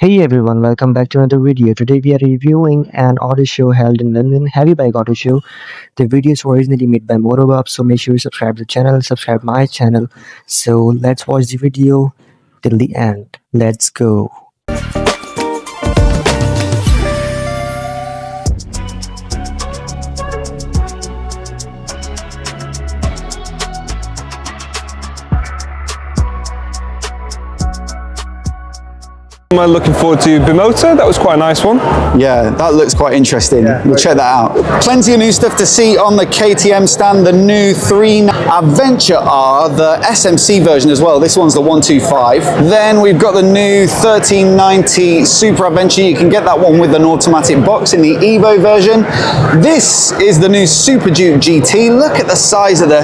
Hey everyone, welcome back to another video. Today we are reviewing an auto show held in London, Heavy Bike Auto Show. The video is originally made by motorbikes, so make sure you subscribe to the channel, subscribe my channel. So let's watch the video till the end. Let's go. I'm looking forward to Bimotor. That was quite a nice one. Yeah, that looks quite interesting. We'll check that out. Plenty of new stuff to see on the KTM stand. The new 3 Adventure R, the SMC version as well. This one's the 125. Then we've got the new 1390 Super Adventure. You can get that one with an automatic box in the Evo version. This is the new Super Duke GT. Look at the size of the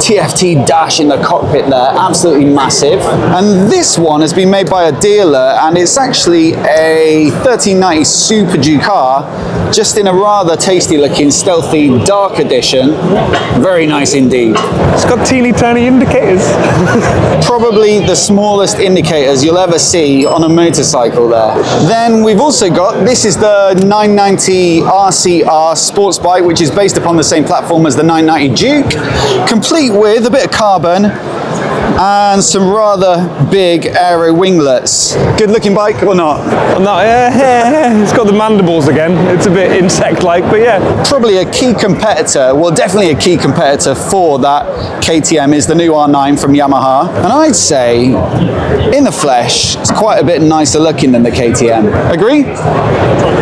TFT dash in the cockpit there. Absolutely massive. And this one has been made by a dealer, and it's actually a 1390 Super Duke R, just in a rather tasty looking stealthy dark edition. Very nice indeed. It's got teeny tiny indicators. Probably the smallest indicators you'll ever see on a motorcycle there. Then we've also got, this is the 990 RCR sports bike, which is based upon the same platform as the 990 Duke, complete with a bit of carbon and some rather big aero winglets. Good looking bike or not? No, it's got the mandibles again. It's a bit insect-like, but yeah. Probably a key competitor, well definitely a key competitor for that KTM is the new R9 from Yamaha. And I'd say, in the flesh, it's quite a bit nicer looking than the KTM. Agree?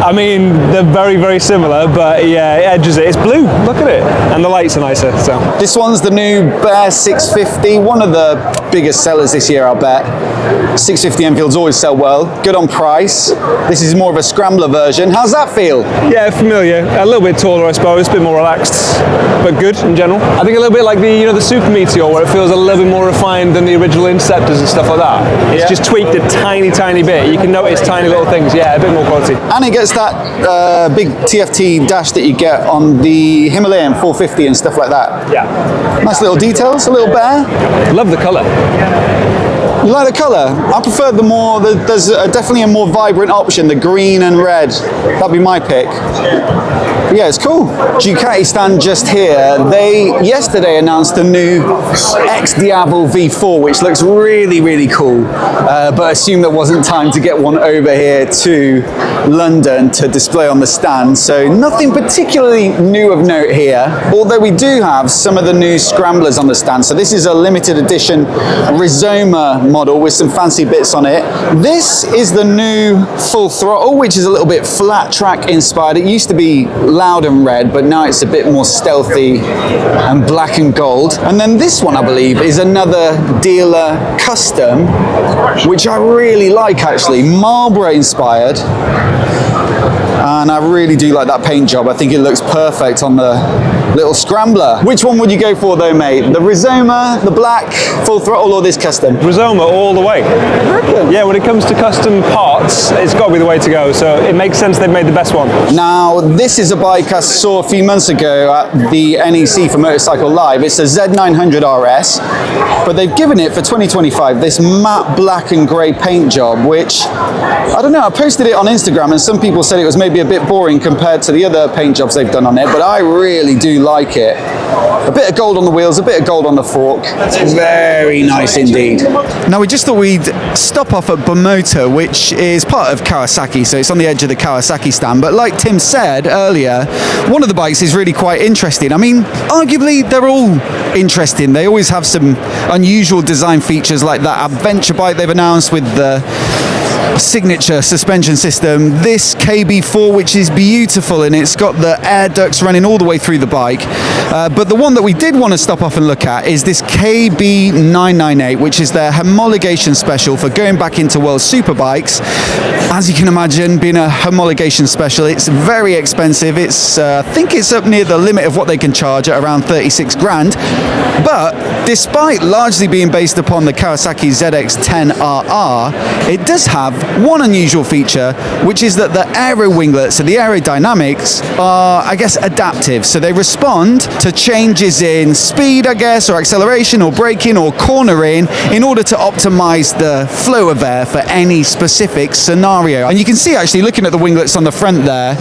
I mean, they're very, very similar, but yeah, it edges it. It's blue, look at it. And the lights are nicer, so. This one's the new Bear 650, one of the biggest sellers this year, I'll bet. 650 Enfields always sell well, good on price. This is more of a scrambler version. How's that feel? Yeah, familiar. A little bit taller, I suppose, a bit more relaxed, but good in general. I think a little bit like the Super Meteor, where it feels a little bit more refined than the original Inceptors and stuff like that. It's just tweaked a tiny, tiny bit. You can notice tiny little things. Yeah, a bit more quality. And it gets that big TFT dash that you get on the Himalayan 450 and stuff like that. Yeah. Nice little details, a little Bear. Love the colour. You like the colour? I prefer there's definitely a more vibrant option, the green and red. That'd be my pick. But yeah, it's cool. Ducati stand just here. They yesterday announced the new X Diavel V4, which looks really, really cool. But I assume there wasn't time to get one over here to London to display on the stand. So nothing particularly new of note here, although we do have some of the new scramblers on the stand. So this is a limited edition Rizoma model with some fancy bits on it. This is the new Full Throttle, which is a little bit flat track inspired. It used to be loud and red, but now it's a bit more stealthy and black and gold. And then this one, I believe, is another dealer custom, which I really like actually, Marlboro inspired. And I really do like that paint job. I think it looks perfect on the little scrambler. Which one would you go for though, mate? The Rizoma, the black, Full Throttle, or this custom? Rizoma all the way. Yeah, when it comes to custom parts, it's got to be the way to go. So it makes sense they've made the best one. Now, this is a bike I saw a few months ago at the NEC for Motorcycle Live. It's a Z900 RS, but they've given it for 2025 this matte black and grey paint job, which, I don't know, I posted it on Instagram and some people said it was maybe a bit boring compared to the other paint jobs they've done on it, but I really do like it. A bit of gold on the wheels, a bit of gold on the fork. Very nice indeed. Now we just thought we'd stop off at Bimotor, which is part of Kawasaki, so it's on the edge of the Kawasaki stand. But like Tim said earlier, one of the bikes is really quite interesting. I mean, arguably they're all interesting. They always have some unusual design features, like that adventure bike they've announced with the signature suspension system, this KB4, which is beautiful, and it's got the air ducts running all the way through the bike. But the one that we did want to stop off and look at is this KB998, which is their homologation special for going back into World Superbikes. As you can imagine, being a homologation special, it's very expensive. It's I think it's up near the limit of what they can charge at around 36 grand. But despite largely being based upon the Kawasaki ZX-10RR, it does have one unusual feature, which is that the aero winglets, so the aerodynamics, are, I guess, adaptive. So they respond to changes in speed, I guess, or acceleration or braking or cornering in order to optimize the flow of air for any specific scenario. And you can see actually looking at the winglets on the front there,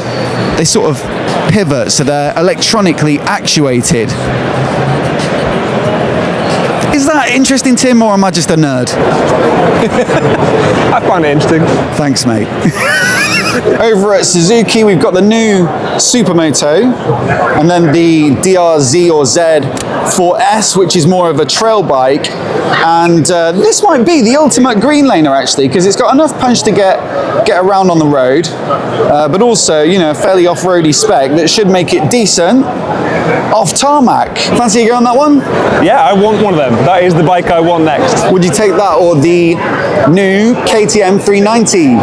they sort of pivot, so they're electronically actuated. Is that interesting, Tim, or am I just a nerd? I find it interesting. Thanks, mate. Over at Suzuki, we've got the new Supermoto, and then the DRZ or Z4S, which is more of a trail bike. And this might be the ultimate green laner, actually, because it's got enough punch to get around on the road, but also, you know, a fairly off-roady spec that should make it decent off tarmac. Fancy you go on that one? Yeah, I want one of them. That is the bike I want next. Would you take that or the new KTM 390?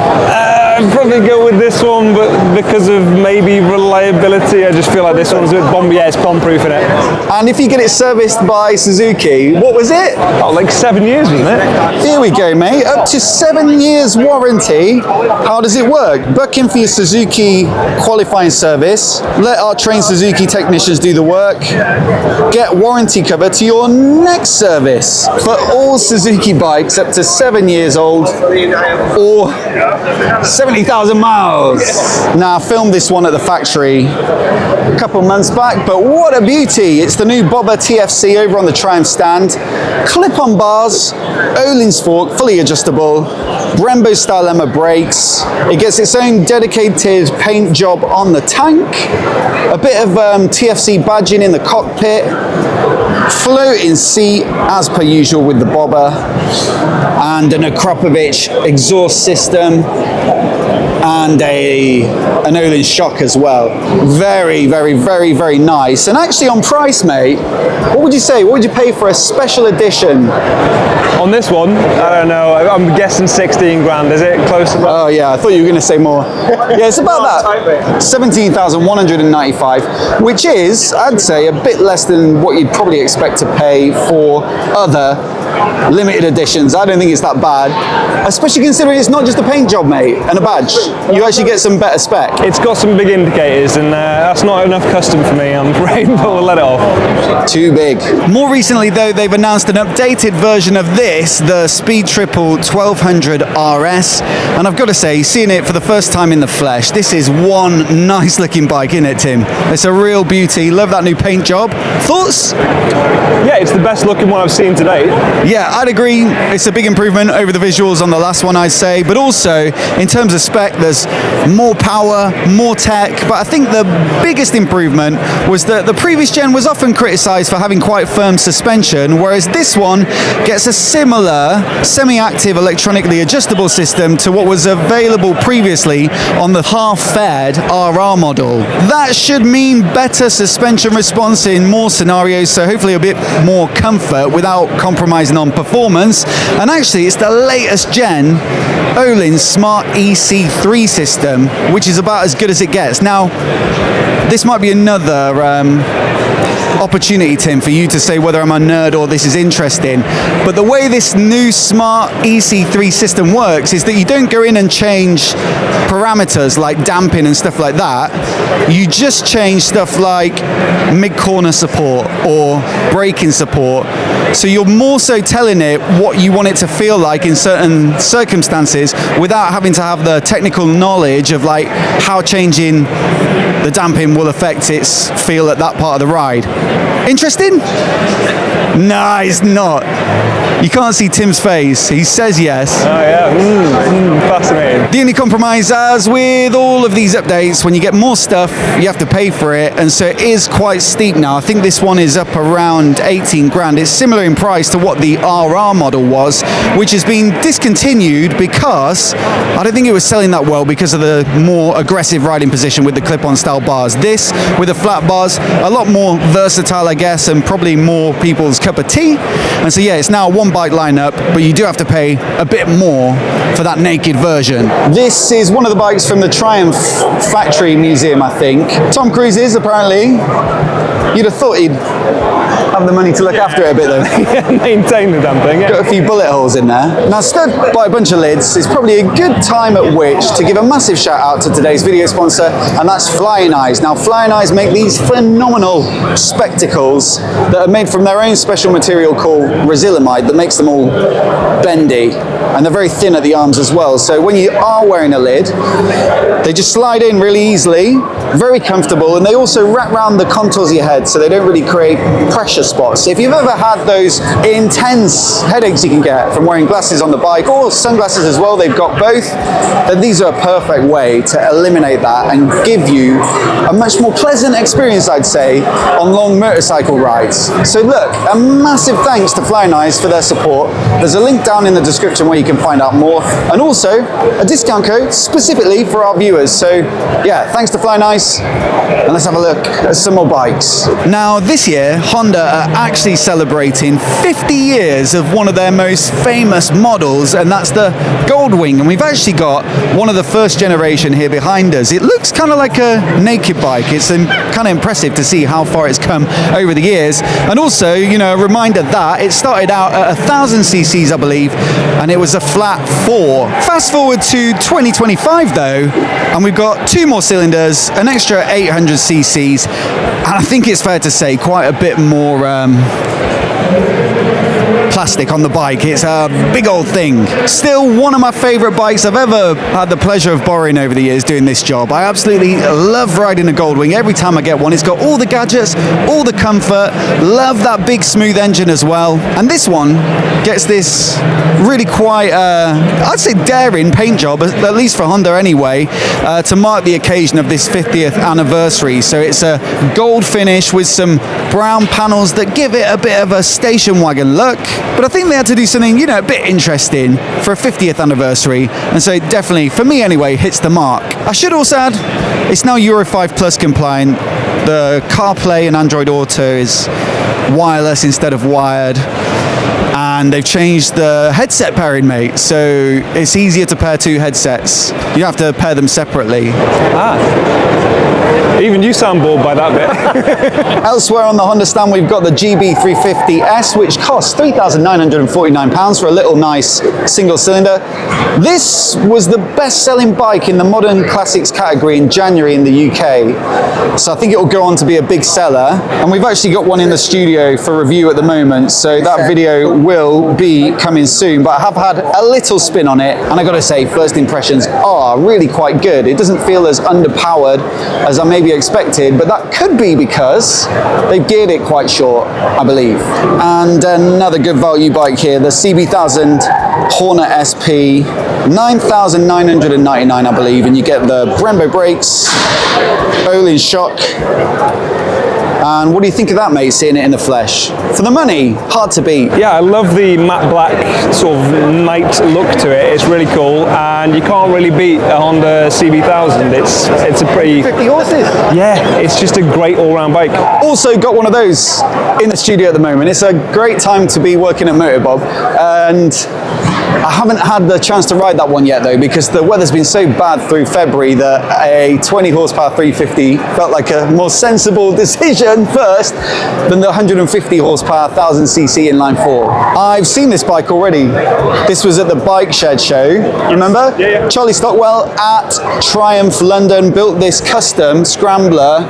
I'd probably go with this one, but because of maybe reliability, I just feel like this one's a bit bomb. Yeah, it's bomb-proof in it. And if you get it serviced by Suzuki, what was it? Oh, like 7 years, wasn't it? Here we go, mate. Up to 7 years warranty. How does it work? Book in for your Suzuki qualifying service. Let our trained Suzuki technicians do the work. Get warranty cover to your next service for all Suzuki bikes up to 7 years old or 70,000 miles. Now, I filmed this one at the factory a couple months back, but what a beauty. It's the new Bobber TFC over on the Triumph stand. Clip-on bars, Öhlins fork, fully adjustable, Brembo style Lemma brakes. It gets its own dedicated paint job on the tank, a bit of TFC badging in the cockpit, floating seat as per usual with the Bobber, and an Akropovich exhaust system, and an Öhlins shock as well. Very, very, very, very nice. And actually on price, mate, what would you say? What would you pay for a special edition? On this one, I don't know. I'm guessing 16 grand. Is it close to that? Oh yeah, I thought you were going to say more. Yeah, it's about that. 17,195, which is, I'd say, a bit less than what you'd probably expect to pay for other limited editions. I don't think it's that bad, especially considering it's not just a paint job, mate, and a badge. You actually get some better spec. It's got some big indicators, and that's not enough custom for me, I'm afraid, but we'll let it off. Too big. More recently, though, they've announced an updated version of this, the Speed Triple 1200 RS, and I've got to say, seeing it for the first time in the flesh, this is one nice looking bike, isn't it, Tim? It's a real beauty. Love that new paint job. Thoughts? Yeah, it's the best looking one I've seen to date. Yeah, I'd agree. It's a big improvement over the visuals on the last one, I'd say. But also, in terms of spec, there's more power, more tech. But I think the biggest improvement was that the previous gen was often criticised for having quite firm suspension, whereas this one gets a similar semi-active electronically adjustable system to what was available previously on the half-faired RR model. That should mean better suspension response in more scenarios, so hopefully a bit more comfort without compromising on performance. And actually, it's the latest gen Öhlins Smart EC3 system, which is about as good as it gets. Now, this might be another opportunity, Tim, for you to say whether I'm a nerd or this is interesting. But the way this new Smart EC3 system works is that you don't go in and change parameters like damping and stuff like that. You just change stuff like mid-corner support or braking support. So you're more so telling it what you want it to feel like in certain circumstances without having to have the technical knowledge of like how changing the damping will affect its feel at that part of the ride. Interesting? No, it's not. You can't see Tim's face. He says yes. Oh yeah, fascinating. The only compromise, as with all of these updates, when you get more stuff, you have to pay for it, and so it is quite steep now. I think this one is up around 18 grand. It's similar in price to what the RR model was, which has been discontinued because I don't think it was selling that well because of the more aggressive riding position with the clip-on style bars. This, with the flat bars, a lot more versatile, I guess, and probably more people's cup of tea. And so yeah, it's now a one bike lineup, but you do have to pay a bit more for that naked version. This is one of the bikes from the Triumph factory museum, I think. Tom Cruise is apparently You'd have thought he'd have the money to look after it a bit though. Maintain the damn thing. Got a few bullet holes in there. Now, stood by a bunch of lids, it's probably a good time at which to give a massive shout out to today's video sponsor, and that's Flying Eyes. Now, Flying Eyes make these phenomenal spectacles that are made from their own special material called resilimide that makes them all bendy, and they're very thin at the arms as well. So when you are wearing a lid, they just slide in really easily, very comfortable, and they also wrap around the contours of your head so they don't really create pressure spots. If you've ever had those intense headaches you can get from wearing glasses on the bike or sunglasses as well, they've got both, then these are a perfect way to eliminate that and give you a much more pleasant experience, I'd say, on long motorcycle rides. So look, a massive thanks to Flying Eyes for their support. There's a link down in the description where you can find out more, and also a discount code specifically for our viewers. So yeah, thanks to Flying Eyes, and let's have a look at some more bikes. Now this year, Honda are actually celebrating 50 years of one of their most famous models, and that's the Goldwing, and we've actually got one of the first generation here behind us. It looks kind of like a naked bike. It's kind of impressive to see how far it's come over the years, and also, you know, a reminder that it started out at 1,000 cc's, I believe, and it was a flat 4. Fast forward to 2025 though, and we've got 2 more cylinders, an extra 800 cc's, and I think it's fair to say quite a bit more plastic on the bike. It's a big old thing. Still one of my favorite bikes I've ever had the pleasure of borrowing over the years doing this job. I absolutely love riding a Goldwing every time I get one. It's got all the gadgets, all the comfort, love that big smooth engine as well. And this one gets this really quite, I'd say daring paint job, at least for Honda anyway, to mark the occasion of this 50th anniversary. So it's a gold finish with some brown panels that give it a bit of a station wagon look. But I think they had to do something, you know, a bit interesting for a 50th anniversary, and so it definitely, for me anyway, hits the mark. I should also add, it's now Euro 5 Plus compliant. The CarPlay and Android Auto is wireless instead of wired, and they've changed the headset pairing, mate, so it's easier to pair 2 headsets. You don't have to pair them separately. Even you sound bored by that bit. Elsewhere on the Honda stand, we've got the GB350S, which costs £3,949 for a little nice single cylinder. This was the best-selling bike in the modern classics category in January in the UK, so I think it will go on to be a big seller. And we've actually got one in the studio for review at the moment, so that video will be coming soon. But I have had a little spin on it, and I got to say, first impressions are really quite good. It doesn't feel as underpowered as I maybe expected, but that could be because they've geared it quite short, I believe. And another good value bike here, the CB1000 Hornet SP, 9,999, I believe, and you get the Brembo brakes, Öhlins shock. And what do you think of that, mate, seeing it in the flesh? For the money, hard to beat. Yeah, I love the matte black sort of night look to it. It's really cool, and you can't really beat a Honda CB1000. It's a pretty 50 horses. Yeah, it's just a great all-round bike. Also got one of those in the studio at the moment. It's a great time to be working at Motorbob, and I haven't had the chance to ride that one yet though, because the weather's been so bad through February that a 20 horsepower 350 felt like a more sensible decision first than the 150 horsepower 1000cc inline 4. I've seen this bike already. This was at the Bike Shed show, remember? Yeah. Charlie Stockwell at Triumph London built this custom Scrambler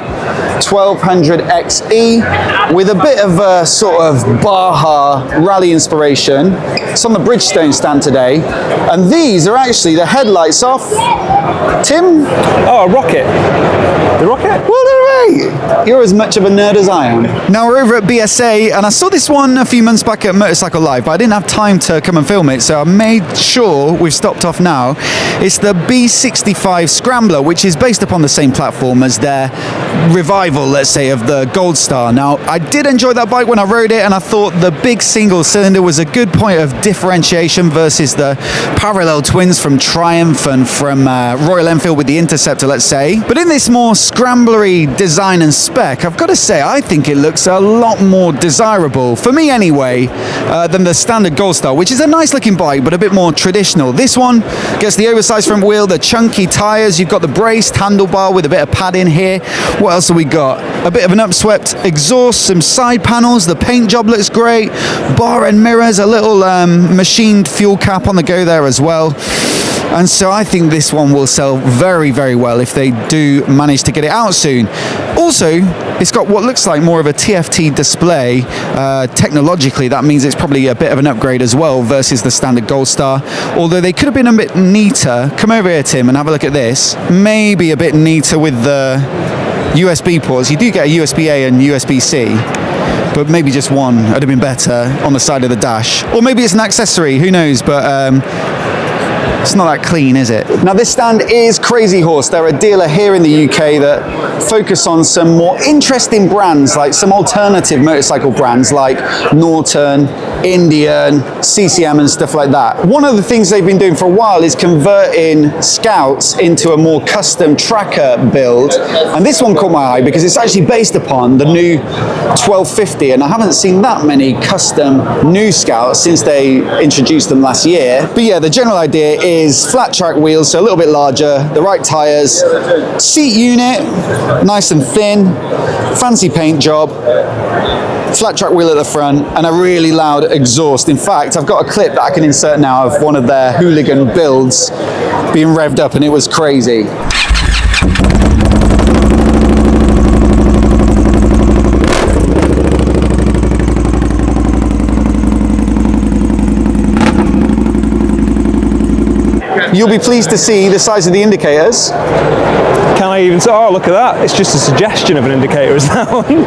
1200 XE with a bit of a sort of Baja rally inspiration. It's on the Bridgestone stand today, and these are actually the headlights off Tim. Oh, a rocket. The rocket? What a rate! You're as much of a nerd as I am. Now we're over at BSA, and I saw this one a few months back at Motorcycle Live, but I didn't have time to come and film it, so I made sure we've stopped off now. It's the B65 Scrambler, which is based upon the same platform as their revival, let's say, of the Gold Star. Now, I did enjoy that bike when I rode it, and I thought the big single cylinder was a good point of differentiation versus the parallel twins from Triumph and from Royal Enfield with the Interceptor, let's say. But in this more scramblery design and spec, I've got to say, I think it looks a lot more desirable, for me anyway, than the standard Gold Star, which is a nice looking bike, but a bit more traditional. This one gets the oversized front wheel, the chunky tyres, you've got the braced handlebar with a bit of padding here. What else have we got? got a bit of an upswept exhaust, some side panels, the paint job looks great, bar end mirrors, a little machined fuel cap on the go there as well. And so I think this one will sell very, very well if they do manage to get it out soon. Also, it's got what looks like more of a TFT display. Technologically, that means it's probably a bit of an upgrade as well versus the standard Gold Star. Although they could have been a bit neater. Come over here, Tim, and have a look at this. Maybe a bit neater with the USB ports. You do get a USB-A and USB-C. But maybe just one would have been better on the side of the dash. Or maybe it's an accessory, who knows, but it's not that clean, is it? Now this stand is Crazy Horse. They're a dealer here in the UK that focus on some more interesting brands, like some alternative motorcycle brands like Norton, Indian, CCM and stuff like that. One of the things they've been doing for a while is converting Scouts into a more custom tracker build. And this one caught my eye because it's actually based upon the new 1250, and I haven't seen that many custom new Scouts since they introduced them last year. But yeah, the general idea is flat track wheels, so a little bit larger, the right tires, seat unit, nice and thin, fancy paint job, flat track wheel at the front, and a really loud exhaust. In fact, I've got a clip that I can insert now of one of their hooligan builds being revved up, and it was crazy. You'll be pleased to see the size of the indicators. Can I even say, oh, look at that. It's just a suggestion of an indicator, is that one?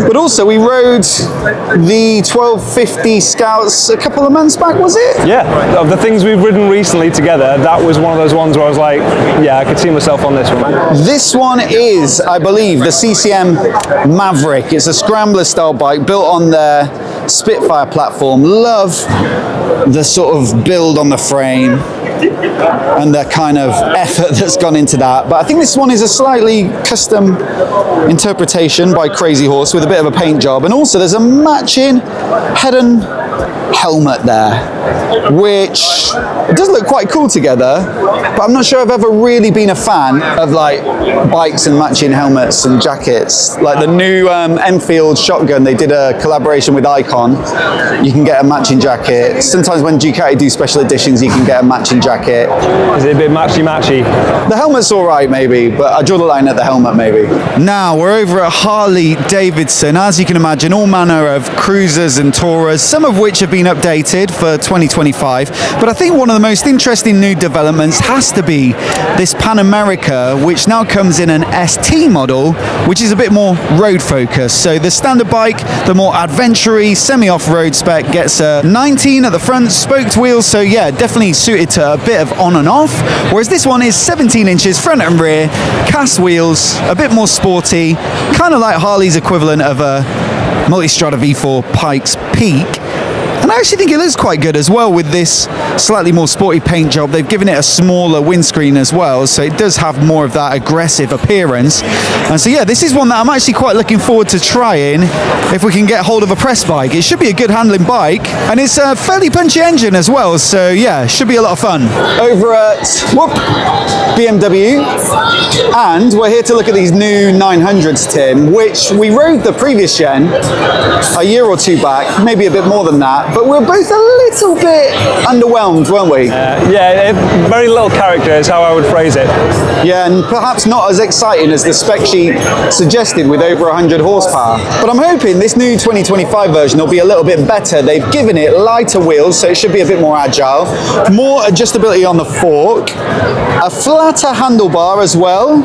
But also, we rode the 1250 Scouts a couple of months back, was it? Yeah, of the things we've ridden recently together, that was one of those ones where I was like, yeah, I could see myself on this one. This one is, I believe, the CCM Maverick. It's a scrambler style bike built on their Spitfire platform. Love the sort of build on the frame and the kind of effort that's gone into that. But I think this one is a slightly custom interpretation by Crazy Horse with a bit of a paint job. And also there's a matching head and helmet there, which it does look quite cool together, but I'm not sure I've ever really been a fan of like bikes and matching helmets and jackets. Like the new Enfield shotgun, they did a collaboration with Icon. You can get a matching jacket. Sometimes when Ducati do special editions, you can get a matching jacket. Is it a bit matchy-matchy? The helmet's all right, maybe, but I draw the line at the helmet, maybe. Now, we're over at Harley Davidson. As you can imagine, all manner of cruisers and tourers, some of which have been updated for 2025. But I think one of the most interesting new developments has to be this Pan America, which now comes in an ST model, which is a bit more road focused. So the standard bike, the more adventure-y, semi-off-road spec, gets a 19 at the front, spoked wheels. So yeah, definitely suited to a bit of on and off. Whereas this one is 17 inches front and rear, cast wheels, a bit more sporty, kind of like Harley's equivalent of a Multistrada V4 Pikes Peak. And I actually think it looks quite good as well with this slightly more sporty paint job. They've given it a smaller windscreen as well, so it does have more of that aggressive appearance. And so yeah, this is one that I'm actually quite looking forward to trying if we can get hold of a press bike. It should be a good handling bike, and it's a fairly punchy engine as well, so yeah, should be a lot of fun. Over at BMW, and we're here to look at these new 900s, Tim, which we rode the previous gen a year or two back, maybe a bit more than that. But we're both a little bit underwhelmed, weren't we? Yeah, very little character is how I would phrase it. Yeah, and perhaps not as exciting as the spec sheet suggested with over 100 horsepower. But I'm hoping this new 2025 version will be a little bit better. They've given it lighter wheels, so it should be a bit more agile, more adjustability on the fork, a flatter handlebar as well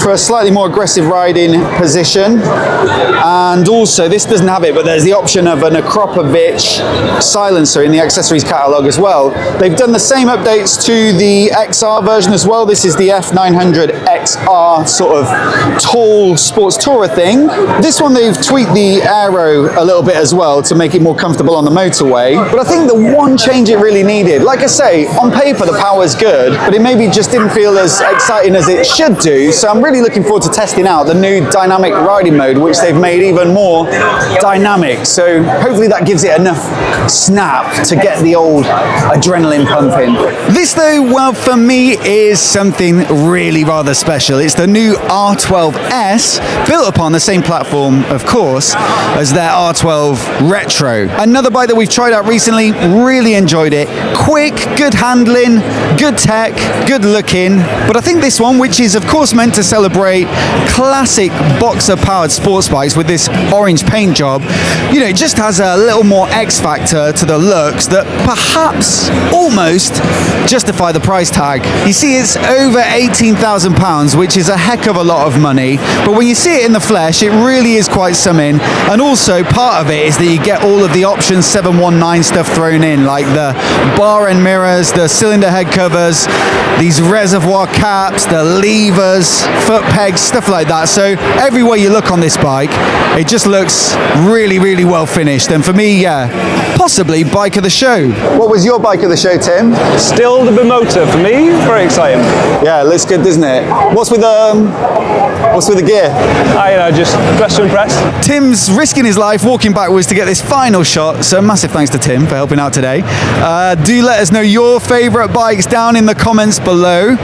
for a slightly more aggressive riding position. And also, this doesn't have it, but there's the option of an Akropovich silencer in the accessories catalogue as well. They've done the same updates to the XR version as well. This is the F900 XR sort of tall sports tourer thing. This one they've tweaked the aero a little bit as well to make it more comfortable on the motorway. But I think the one change it really needed, like I say, on paper the power's good, but it maybe just didn't feel as exciting as it should do. So I'm really looking forward to testing out the new dynamic riding mode, which they've made even more dynamic. So hopefully that gives it enough snap to get the old adrenaline pumping. This though, well, for me is something really rather special. It's the new R12S, built upon the same platform, of course, as their R12 Retro. Another bike that we've tried out recently, really enjoyed it. Quick, good handling, good tech, good looking. But I think this one, which is of course meant to celebrate classic boxer powered sports bikes with this orange paint job, you know, it just has a little more X factor to the looks that perhaps almost justify the price tag. You see, it's over £18,000, which is a heck of a lot of money, but when you see it in the flesh, it really is quite something. And also part of it is that you get all of the options 719 stuff thrown in, like the bar end mirrors, the cylinder head covers, these reservoir caps, the levers, foot pegs, stuff like that. So everywhere you look on this bike, it just looks really, really well finished. And for me, yeah, possibly bike of the show. What was your bike of the show, Tim? Still the Bimotor for me. Very exciting. Yeah, looks good, doesn't it? What's with the gear? I just dress to impress. Tim's risking his life walking backwards to get this final shot, so massive thanks to Tim for helping out today. Do let us know your favourite bikes down in the comments below.